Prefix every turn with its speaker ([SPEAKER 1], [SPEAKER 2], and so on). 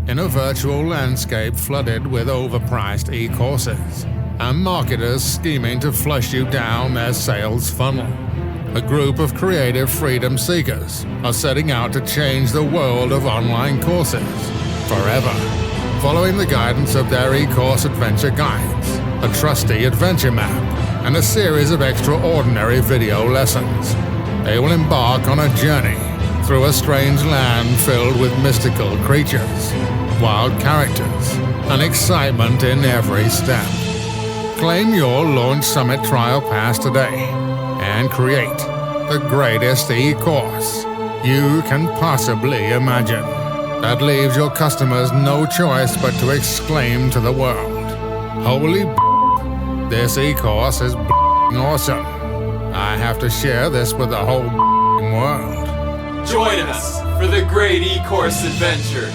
[SPEAKER 1] In a virtual landscape flooded with overpriced e-courses, and marketers scheming to flush you down their sales funnel, a group of creative freedom seekers are setting out to change the world of online courses forever. Following the guidance of their eCourse adventure guides, a trusty adventure map, and a series of extraordinary video lessons, they will embark on a journey through a strange land filled with mystical creatures, wild characters, and excitement in every step. Claim your Launch Summit Trial Pass today and create the greatest e-course you can possibly imagine. That leaves your customers no choice but to exclaim to the world, "Holy this e-course is awesome. I have to share this with the whole world."
[SPEAKER 2] Join us for the great eCourse adventure.